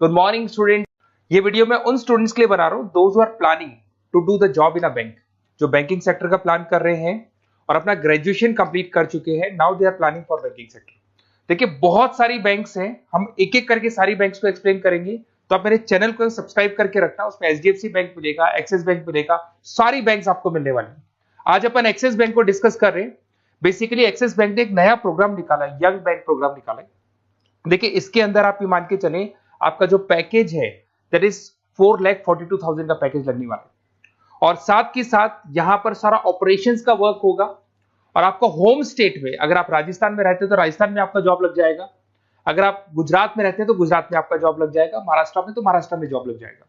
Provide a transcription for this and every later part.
Good morning student. ये video मैं उन स्टूडेंट्स के लिए बना रहा हूँ those who are planning to do the job in a bank, जो बैंकिंग सेक्टर का प्लान कर रहे हैं और अपना ग्रेजुएशन कंप्लीट कर चुके हैं। Now they are planning for banking sector. देखिए बहुत सारी बैंक्स हैं, हम एक एक करके सारी बैंक्स को एक्सप्लेन करेंगे, तो आप मेरे चैनल को सब्सक्राइब करके रखना। उसमें एचडीएफसी बैंक मिलेगा, एक्सिस बैंक मिलेगा, सारी बैंक्स आपको मिलने वाली हैं। आज अपन एक्सिस बैंक को डिस्कस कर रहे हैं। बेसिकली एक्सिस बैंक ने एक नया प्रोग्राम निकाला है, यंग बैंक प्रोग्राम निकाला है। देखिए इसके अंदर आप ये मान के चले, आपका जो पैकेज है दैट इज 4,42,000 का पैकेज लगने वाला है। और साथ के साथ यहां पर सारा ऑपरेशंस का वर्क होगा। और आपका होम स्टेट में, अगर आप राजस्थान में रहते हैं तो राजस्थान में आपका जॉब लग जाएगा, अगर आप गुजरात में रहते हैं तो गुजरात में आपका जॉब लग जाएगा, महाराष्ट्र में तो महाराष्ट्र में जॉब लग जाएगा।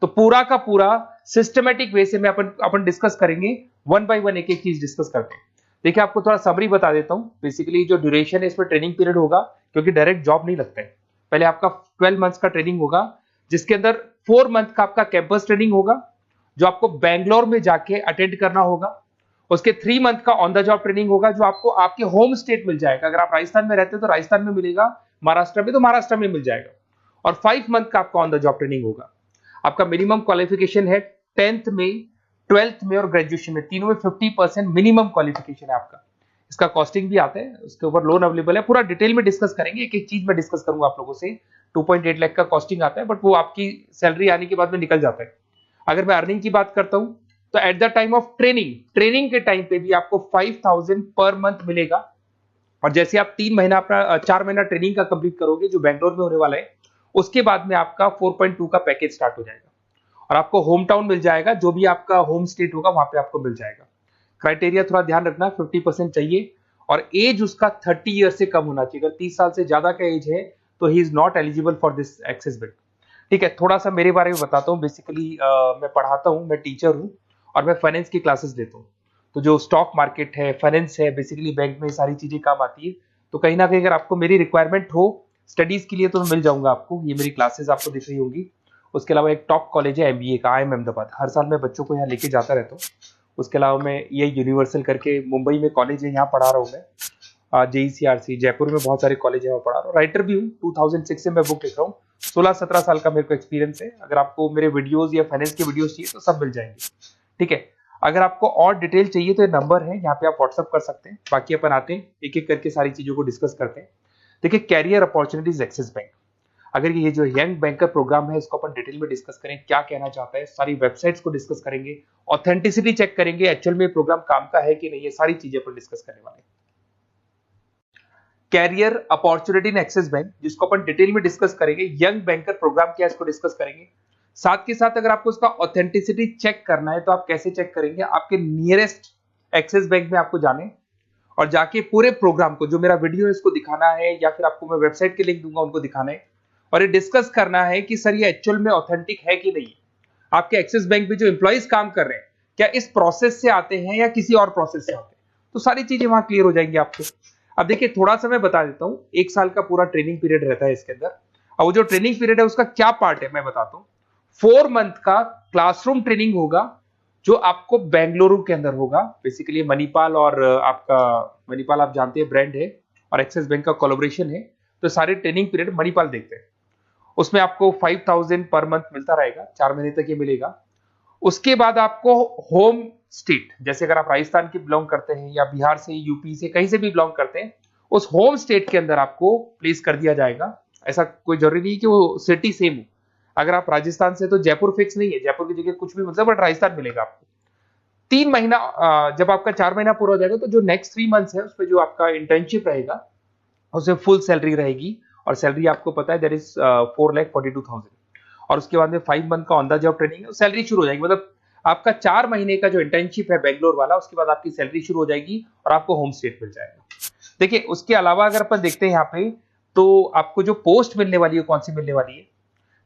तो पूरा का पूरा सिस्टमेटिक वे से में अपन डिस्कस करेंगे, वन बाय वन एक एक चीज डिस्कस करते हैं। देखिए आपको थोड़ा समरी बता देता हूं। बेसिकली जो ड्यूरेशन है इसमें ट्रेनिंग पीरियड होगा, क्योंकि डायरेक्ट जॉब नहीं लगता है। पहले आपका 12 मंथ्स का ट्रेनिंग होगा, जिसके अंदर 4 मंथ का आपका कैंपस ट्रेनिंग होगा, जो आपको बैंगलोर में जाके अटेंड करना होगा। उसके 3 मंथ का ऑन द जॉब ट्रेनिंग होगा, जो आपको आपके होम स्टेट मिल जाएगा। अगर आप राजस्थान में रहते हो तो राजस्थान में मिलेगा, महाराष्ट्र में तो महाराष्ट्र में मिल जाएगा। और 5 मंथ का आपका ऑन द जॉब ट्रेनिंग होगा। आपका मिनिमम क्वालिफिकेशन है 10th में, 12th में और ग्रेजुएशन में, तीनों में 50% मिनिमम क्वालिफिकेशन है आपका। इसका कॉस्टिंग भी आता है, उसके ऊपर लोन अवेलेबल है। पूरा डिटेल में डिस्कस करेंगे, एक एक चीज में डिस्कस करूंगा आप लोगों से। 2.8 लाख का कॉस्टिंग आता है, बट वो आपकी सैलरी आने के बाद में निकल जाता है। अगर मैं अर्निंग की बात करता हूं तो at the time of training के टाइम पे भी आपको 5,000 पर मंथ मिलेगा। और जैसे आप 3 महीना अपना 4 महीना ट्रेनिंग का कंप्लीट करोगे, जो बैंगलोर में होने वाला है, उसके बाद में आपका 4.2 का पैकेज स्टार्ट हो जाएगा। और आपको होम टाउन मिल जाएगा, जो भी आपका होम स्टेट होगा वहां पे आपको मिल जाएगा। क्राइटेरिया थोड़ा ध्यान रखना, 50% चाहिए और एज उसका 30 ईयर से कम होना चाहिए। अगर 30 साल से ज्यादा का एज है तो he is not eligible for this axis bank. ठीक है, थोड़ा सा मेरे बारे में बताता हूँ। बेसिकली मैं पढ़ाता हूँ, मैं टीचर हूँ और मैं फाइनेंस की क्लासेस देता हूँ। तो जो स्टॉक मार्केट है, फाइनेंस है, बेसिकली बैंक में सारी चीजें काम आती है। तो कहीं ना कहीं अगर आपको मेरी रिक्वायरमेंट हो स्टडीज के लिए तो मैं मिल जाऊंगा आपको। ये मेरी क्लासेस आपको दिख रही होंगी। उसके अलावा एक टॉप कॉलेज है एमबीए का, IIM अहमदाबाद। हर साल मैं बच्चों को यहाँ लेके जाता रहता हूँ। उसके अलावा मैं ये यूनिवर्सल करके मुंबई में कॉलेज है, यहाँ पढ़ा रहा हूँ मैं। JECRC जयपुर में बहुत सारे कॉलेज है, वहाँ पढ़ा रहा हूँ। राइटर भी हूँ, 2006 से मैं बुक लिख रहा हूँ। 16-17 साल का मेरे को एक्सपीरियंस है। अगर आपको मेरे वीडियोज या फाइनेंस के वीडियोज चाहिए तो सब मिल जाएंगे। ठीक है, अगर आपको और डिटेल चाहिए तो ये नंबर है, यहाँ पे आप व्हाट्सअप कर सकते हैं। बाकी अपन आते हैं एक एक करके सारी चीजों को डिस्कस करते हैं। देखिए कैरियर अपॉर्चुनिटीज एक्सिस बैंक, अगर ये जो यंग बैंक का प्रोग्राम है इसको अपन डिटेल में डिस्कस करें, क्या कहना चाहता है, सारी वेबसाइट्स को डिस्कस करेंगे, ऑथेंटिसिटी चेक करेंगे, एक्चुअल में प्रोग्राम काम का है कि नहीं, ये सारी चीजें अपन डिस्कस करने वाले हैं। Career opportunity in Axis bank, जिसको अपन डिटेल में डिस्कस करेंगे। यंग बैंकर प्रोग्राम क्या है इसको डिस्कस करेंगे। साथ के साथ अगर आपको उसका ऑथेंटिसिटी चेक करना है तो आप कैसे चेक करेंगे, आपके नियरेस्ट एक्सिस बैंक में आपको जाने और जाके पूरे प्रोग्राम को, जो मेरा वीडियो है इसको दिखाना है, या फिर आपको मैं वेबसाइट के लिंक दूंगा उनको दिखाना है और ये डिस्कस करना है कि सर ये एक्चुअल में ऑथेंटिक है कि नहीं। आपके एक्सिस बैंक में जो एम्प्लॉइज काम कर रहे हैं क्या इस प्रोसेस से आते हैं या किसी और प्रोसेस से आते हैं, तो सारी चीजें वहां क्लियर हो जाएंगी आपको। अब देखिए थोड़ा सा मैं बता देता हूँ। 1 साल का पूरा ट्रेनिंग पीरियड रहता है इसके अंदर। अब वो जो ट्रेनिंग पीरियड है उसका क्या पार्ट है मैं बताता हूँ। 4 मंथ का क्लासरूम ट्रेनिंग होगा, जो आपको बेंगलुरु के अंदर होगा। बेसिकली मणिपाल और आपका मणिपाल आप जानते हैं ब्रांड है, और एक्सिस बैंक का कोलैबोरेशन है, तो सारे ट्रेनिंग पीरियड मणिपाल देखते हैं। उसमें आपको 5,000 पर मंथ मिलता रहेगा, 4 महीने तक ये मिलेगा। उसके बाद आपको होम स्टेट, जैसे अगर आप राजस्थान के बिलोंग करते हैं या बिहार से, यूपी से, कहीं से भी बिलोंग करते हैं, उस होम स्टेट के अंदर आपको प्लेस कर दिया जाएगा। ऐसा कोई जरूरी नहीं कि वो सिटी सेम हो। अगर आप राजस्थान से तो जयपुर फिक्स नहीं है, जयपुर की जगह कुछ भी मतलब, बट राजस्थान मिलेगा आपको। 3 महीना जब आपका 4 महीना पूरा हो जाएगा तो जो नेक्स्ट 3 मंथ्स है उस पर जो आपका इंटर्नशिप रहेगा उसमें फुल सैलरी रहेगी। और सैलरी आपको पता है दैट इज 4,42,000। और उसके बाद में 5 मंथ का ऑन द जॉब ट्रेनिंग है, सैलरी शुरू हो जाएगी। मतलब आपका 4 महीने का जो इंटर्नशिप है बेंगलोर वाला, उसके बाद आपकी सैलरी शुरू हो जाएगी और आपको होम स्टेट मिल जाएगा। देखिए उसके अलावा अगर अपन देखते हैं यहाँ पे, तो आपको जो पोस्ट मिलने वाली है कौन सी मिलने वाली है।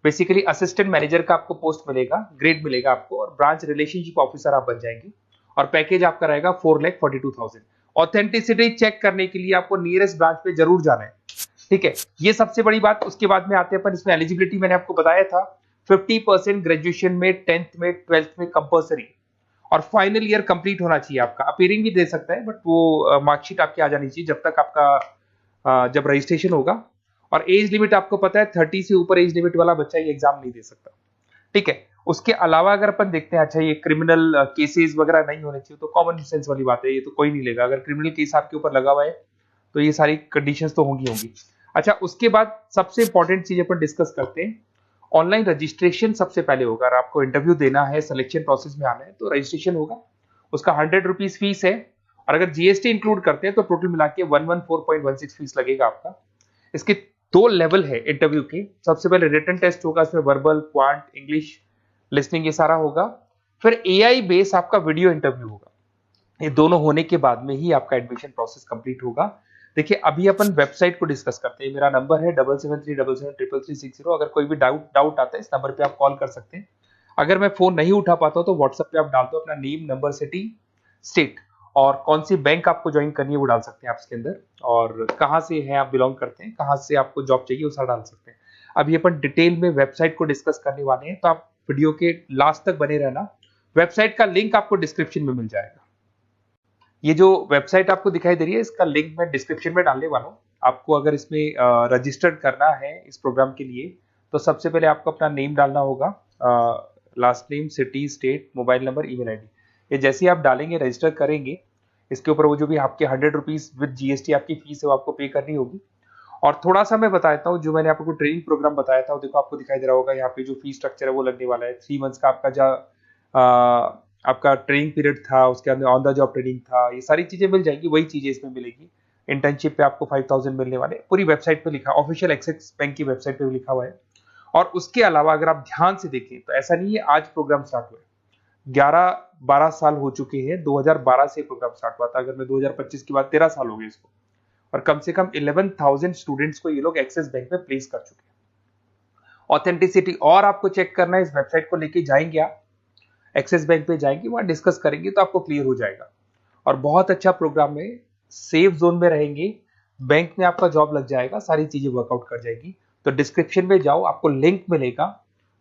बेसिकली असिस्टेंट मैनेजर का आपको पोस्ट मिलेगा, ग्रेड मिलेगा आपको, और ब्रांच रिलेशनशिप ऑफिसर आप बन जाएंगे। और पैकेज आपका रहेगा 4,42,000। ऑथेंटिसिटी चेक करने के लिए आपको नियरेस्ट ब्रांच पे जरूर जाना है। ठीक है, ये सबसे बड़ी बात। उसके बाद में आते हैं अपन, इसमें एलिजिबिलिटी मैंने आपको बताया था 50% ग्रेजुएशन में, 10th में, 12th में कंपल्सरी, और फाइनल ईयर कंप्लीट होना चाहिए आपका। अपीयरिंग भी दे सकता है, बट वो मार्कशीट आपकी आ जानी चाहिए जब तक आपका जब रजिस्ट्रेशन होगा। और एज लिमिट आपको पता है 30 से ऊपर एज लिमिट वाला बच्चा ये एग्जाम नहीं दे सकता, ठीक है। उसके अलावा अगर अपन देखते हैं, अच्छा ये क्रिमिनल केसेस वगैरह नहीं होने चाहिए, तो कॉमन सेंस वाली बात है, ये तो कोई नहीं लेगा। अगर क्रिमिनल केस आपके ऊपर लगा हुआ है तो ये सारी कंडीशंस तो होंगी। अच्छा, उसके बाद सबसे इंपॉर्टेंट चीज अपन डिस्कस करते हैं, ऑनलाइन रजिस्ट्रेशन सबसे पहले होगा। अगर आपको इंटरव्यू देना है, सिलेक्शन प्रोसेस में आना है, तो रजिस्ट्रेशन होगा, उसका 100 रुपीज फीस है। और अगर जीएसटी इंक्लूड करते हैं तो टोटल मिला के 114.16 फीस लगेगा आपका। इसके 2 लेवल है इंटरव्यू के। सबसे पहले रिटन टेस्ट होगा, इसमें वर्बल, क्वांट, इंग्लिश, लिसनिंग ये सारा होगा। फिर एआई बेस आपका वीडियो इंटरव्यू होगा। ये दोनों होने के बाद में ही आपका एडमिशन प्रोसेस कंप्लीट होगा। देखिए, अभी अपन वेबसाइट को डिस्कस करते हैं। मेरा नंबर है 7737733360। अगर कोई भी डाउट आता है, इस नंबर पे आप कॉल कर सकते हैं। अगर मैं फोन नहीं उठा पाता हूं तो व्हाट्सएप पे आप डाल दो अपना नेम, नंबर, सिटी, स्टेट और कौन सी बैंक आपको ज्वाइन करनी है वो डाल सकते हैं आप इसके अंदर, और कहाँ से है आप बिलोंग करते हैं, कहाँ से आपको जॉब चाहिए वो सारा डाल सकते हैं। अभी अपन डिटेल में वेबसाइट को डिस्कस करने वाले हैं, तो आप वीडियो के लास्ट तक बने रहना। वेबसाइट का लिंक आपको डिस्क्रिप्शन में मिल जाएगा। ये जो वेबसाइट आपको दिखाई दे रही है, इसका लिंक मैं डिस्क्रिप्शन में डालने वाला हूँ। आपको अगर इसमें रजिस्टर्ड करना है इस प्रोग्राम के लिए, तो सबसे पहले आपको अपना नेम डालना होगा, last name, city, state, mobile number, email ID. ये जैसे ही आप डालेंगे, रजिस्टर करेंगे, इसके ऊपर वो जो भी आपके 100 रुपीज विद जीएसटी आपकी फीस है वो आपको पे करनी होगी। और थोड़ा सा मैं बता देता हूँ, जो मैंने आपको ट्रेनिंग प्रोग्राम बताया था, देखो आपको दिखाई दे रहा होगा यहाँ पे जो फीस स्ट्रक्चर है वो लगने वाला है। 3 मंथ्स का आपका जो आपका ट्रेनिंग पीरियड था, उसके अंदर ऑन द जॉब ट्रेनिंग था, ये सारी चीजें मिल जाएंगी, वही चीजें इसमें मिलेगी। इंटर्नशिप पे आपको 5000 मिलने वाले, पूरी वेबसाइट पे लिखा, ऑफिशियल एक्सिस बैंक की वेबसाइट पे भी लिखा हुआ है। और उसके अलावा अगर आप ध्यान से देखें तो ऐसा नहीं है आज प्रोग्राम स्टार्ट हुआ है, 11-12 साल हो चुके हैं। 2012 से प्रोग्राम स्टार्ट हुआ था। अगर मैं 2025 की बात, 13 साल हो गए इसको, और कम से कम 11,000 स्टूडेंट्स को ये लोग एक्सिस बैंक में प्लेस कर चुके हैं। ऑथेंटिसिटी और आपको चेक करना है, इस वेबसाइट को लेके जाएंगे आप, एक्सिस बैंक पे जाएंगे, वहां डिस्कस करेंगे तो आपको क्लियर हो जाएगा। और बहुत अच्छा प्रोग्राम है, सेफ जोन में रहेंगे, बैंक में आपका जॉब लग जाएगा, सारी चीजें वर्कआउट कर जाएगी। तो डिस्क्रिप्शन में जाओ, आपको लिंक मिलेगा,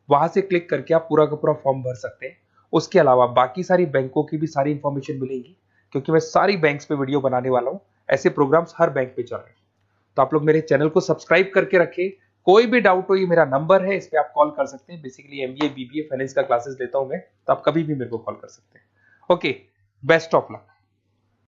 वहां से क्लिक करके आप पूरा का पूरा फॉर्म भर सकते हैं। उसके अलावा बाकी सारी बैंकों की भी सारी इंफॉर्मेशन मिलेगी, क्योंकि मैं सारी बैंक्स पे वीडियो बनाने वाला हूं। ऐसे प्रोग्राम्स हर बैंक पे चल रहे हैं। तो आप लोग मेरे चैनल को सब्सक्राइब करके रखें। कोई भी डाउट हो, ये मेरा नंबर है, इस पे आप कॉल कर सकते हैं। बेसिकली एमबीए, बीबीए, फाइनेंस का क्लासेस लेता हूं मैं, तो आप कभी भी मेरे को कॉल कर सकते हैं। Okay, best of luck.